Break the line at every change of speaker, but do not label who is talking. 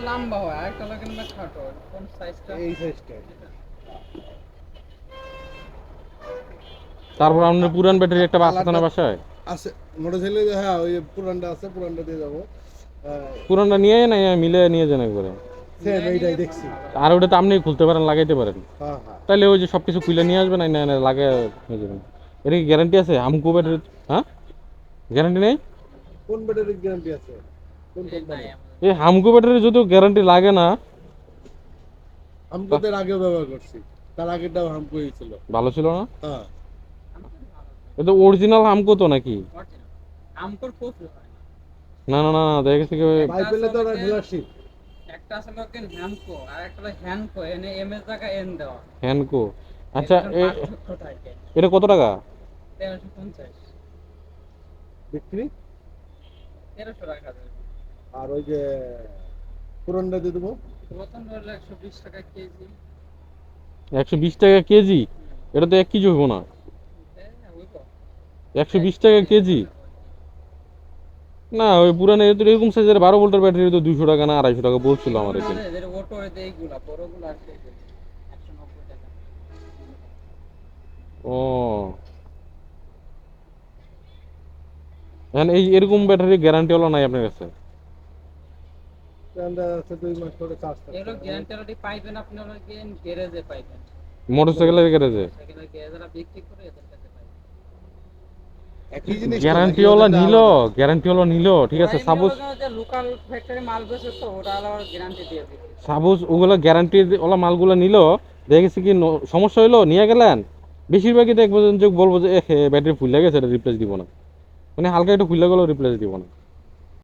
লম্বা হয় আর একটা হলো কিন্তু ছোট। কোন সাইজটা?
এই সাইজটা।
তারপর আপনার পুরান ব্যাটারি একটা আছে না
কালারটা
বাসায়?
আছে মোটরসাইকেলে, হ্যাঁ ওই যে পুরানটা আছে, পুরানটা দিয়ে যাবো।
পুরানটা নিয়ে না মিলে নিয়ে যান একবারে।
সেম
মিলাই
এইটাই
নিলে
দেখছি।
ভালো
আর
হয়।
ওটা তো আপনি খুলতে পারেন, লাগাইতে পারেন।
হ্যাঁ হ্যাঁ।
তাহলে ওই যে সবকিছু খুলে নিয়ে আসবেন, না না লাগে নিয়ে যাবেন। এটা কি গ্যারান্টি আছে আমকো
না,
ব্যাটারি? হ্যাঁ, গ্যারান্টি নেই?
কোন ব্যাটারির গ্যারান্টি আছে? কোন
এই নাই
কোম্পানি?
আমাদের।
এই হামকো ব্যাটারি যদিও গ্যারান্টি লাগে না।
আমি তো এর আগেও ব্যবহার করছি, তার আগেরটাও হামকো ছিল।
ভালো ছিল না?
হ্যাঁ।
আমকোর ভালো।
এটা অরিজিনাল হামকো তো নাকি?
অরিজিনাল। আমকোর কপি হয় না।
না না না না, দেখে গেছে কি
একটা
ভাই
আছে
পেলে তো
হলো
ওরা
গিয়ে
ডিলারশিপ।
একটা আছে হলো গিয়ে হ্যামকো আর একটা হলো হ্যানকো, এনে এম এর জায়গায় এন দেওয়া।
হ্যানকো।
এই
আচ্ছা,
দুটোর পার্থক্য থাকে।
এটা কত টাকা?
1350।
বিক্রি।
1300 রাখা যাবে।
আর ওই যে পুরানটা দিয়ে দেবো।
প্রথম হলো 120 টাকা কেজি।
120 টাকা কেজি? এটা তো 1 কেজি হইব না।
ওই তো
120 টাকা কেজি? না, ওই পুরানো এরকম সাইজের 12 ভোল্টের ব্যাটারি তো 200 টাকা না 250 টাকা বলছিল আমার
এগুলো না
এখানে।
রে, এদের অটো এতে এইগুলা বড়গুলো আছে এগুলো 190 টাকা।
ও, এখন এই এরকম ব্যাটারি গ্যারান্টি ওলা নাই আপনার কাছে?
পুরানটা আছে 2 মাস ধরে চার্জ
এগুলো
থাকছে।
গ্যারান্টি ওয়ারেন্টি পাইবেন আপনি হলো গিয়ে গ্যারেজে পাইবেন।
মোটরসাইকেলের গ্যারেজে?
মোটরসাইকেলের গ্যারেজরা বিক্রি করে এদের কাছে পাইবেন।
একই জিনিস তো নাকি
গ্যারান্টি ওলা
ওদেরটা
নিল,
আলাদা?
গ্যারান্টি ওলা নিল, ঠিক
ওরা
আছে
এমনি
সাপোজ।
হলো গিয়ে যে লোকাল ফ্যাক্টরি মাল বেচে তো ওরা আলাদা গ্যারান্টি দিয়ে বিক্রি করে।
সাপোজ ওগুলো গ্যারান্টি ওলা মালগুলো নিল, দেখেছি কি সমস্যা হইলো নিয়ে গেলেন, বেশিরভাগই দেখবো যে বলবো যে ব্যাটারি ফুল গেছে, এটা রিপ্লেস দিব না। মানে হালকা একটু ফুলে গেলেও রিপ্লেস দিব না।